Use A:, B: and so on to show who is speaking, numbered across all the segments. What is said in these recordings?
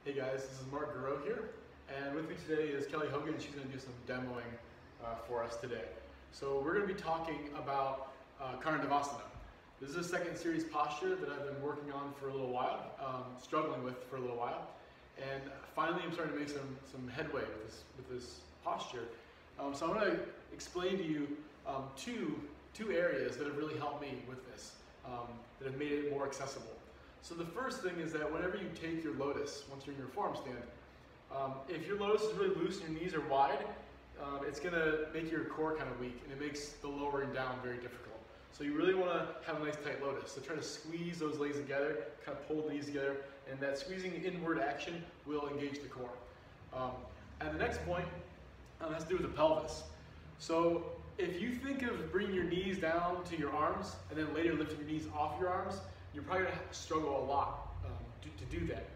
A: Hey guys, this is Marque Garaux here, and with me today is Kelly Hogan, and she's going to do some demoing for us today. So we're going to be talking about Karandavasana. This is a second series posture that I've been working on for a little while, struggling with for a little while, and finally I'm starting to make some headway with this posture. So I'm going to explain to you two areas that have really helped me with this, that have made it more accessible. So the first thing is that whenever you take your lotus, once you're in your forearm stand, if your lotus is really loose and your knees are wide, it's going to make your core kind of weak, and it makes the lowering down very difficult. So you really want to have a nice tight lotus. So try to squeeze those legs together, kind of pull the knees together, and that squeezing inward action will engage the core. And the next point has to do with the pelvis. So if you think of bringing your knees down to your arms and then later lifting your knees off your arms, you're probably going to struggle a lot to do that.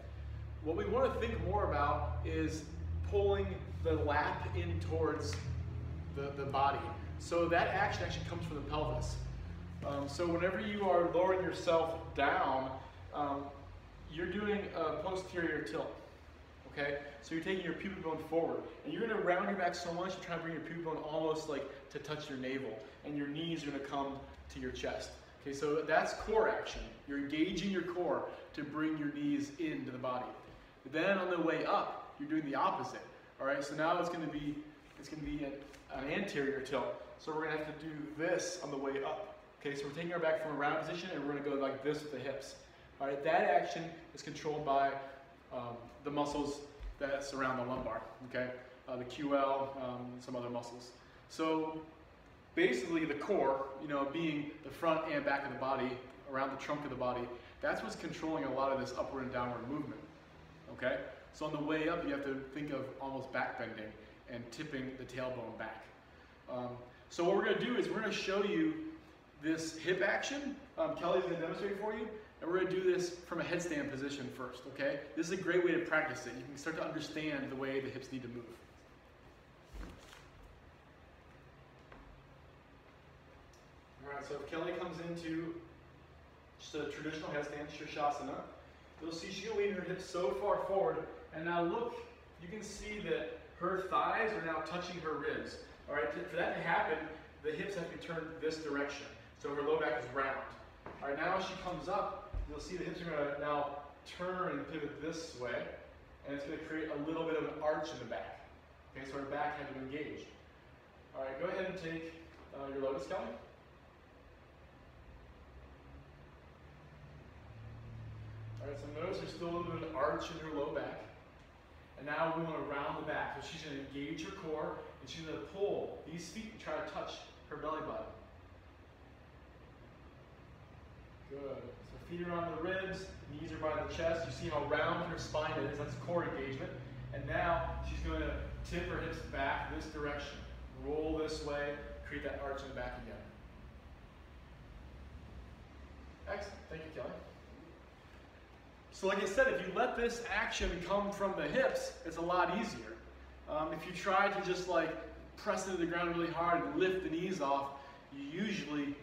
A: What we want to think more about is pulling the lap in towards the body. So that action actually comes from the pelvis. So whenever you are lowering yourself down, you're doing a posterior tilt. Okay? So you're taking your pubic bone forward, and you're going to round your back so much, you're trying to bring your pubic bone almost like to touch your navel, and your knees are going to come to your chest. Okay, so that's core action. You're engaging your core to bring your knees into the body. Then on the way up, you're doing the opposite. All right, so now it's going to be an anterior tilt. So we're going to have to do this on the way up. Okay, so we're taking our back from a round position, and we're going to go like this with the hips. All right, that action is controlled by the muscles that surround the lumbar. Okay, the QL, some other muscles. So basically the core, being the front and back of the body, around the trunk of the body, that's what's controlling a lot of this upward and downward movement, okay? So on the way up, you have to think of almost back bending and tipping the tailbone back. So what we're gonna do is we're gonna show you this hip action. Kelly's gonna demonstrate for you, and we're gonna do this from a headstand position first, okay? This is a great way to practice it. You can start to understand the way the hips need to move. Alright, so if Kelly comes into just a traditional headstand, Shirshasana, you'll see she'll lean her hips so far forward, and now look, you can see that her thighs are now touching her ribs. Alright, for that to happen, the hips have to be turned this direction, so her low back is round. Alright, now as she comes up, you'll see the hips are going to now turn and pivot this way, and it's going to create a little bit of an arch in the back. Okay, so her back had to engage. Alright, go ahead and take your lotus, Kelly. Alright, so notice there's still a little bit of arch in her low back. And now we want to round the back. So she's going to engage her core, and she's going to pull these feet and try to touch her belly button. Good. So feet are on the ribs, knees are by the chest. You see how round her spine is. That's core engagement. And now she's going to tip her hips back this direction. Roll this way, create that arch in the back again. Excellent. Thank you, Kelly. So like I said, if you let this action come from the hips, it's a lot easier. If you try to just like press into the ground really hard and lift the knees off, you usually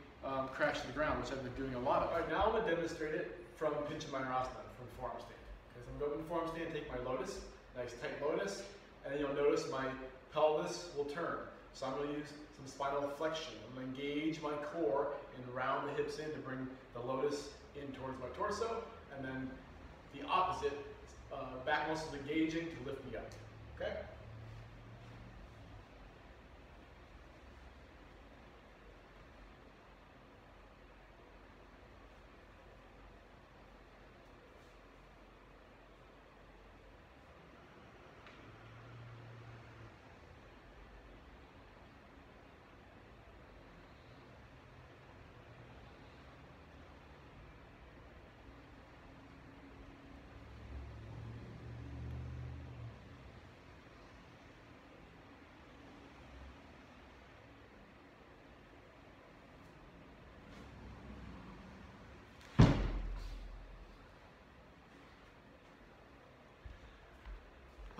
A: crash to the ground, which I've been doing a lot of. All right, now I'm going to demonstrate it from Pinchamayurasana, from forearm stand. Okay, so I'm going to go to forearm stand, take my lotus, nice tight lotus, and then you'll notice my pelvis will turn. So I'm going to use some spinal flexion. I'm going to engage my core and round the hips in to bring the lotus in towards my torso, and then the opposite, back muscles engaging to lift me up, okay?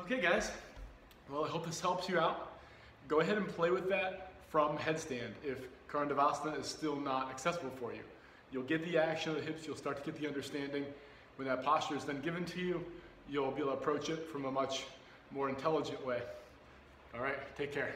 A: Okay guys, well I hope this helps you out. Go ahead and play with that from headstand if Karandavasana is still not accessible for you. You'll get the action of the hips, you'll start to get the understanding. When that posture is then given to you, you'll be able to approach it from a much more intelligent way. All right, take care.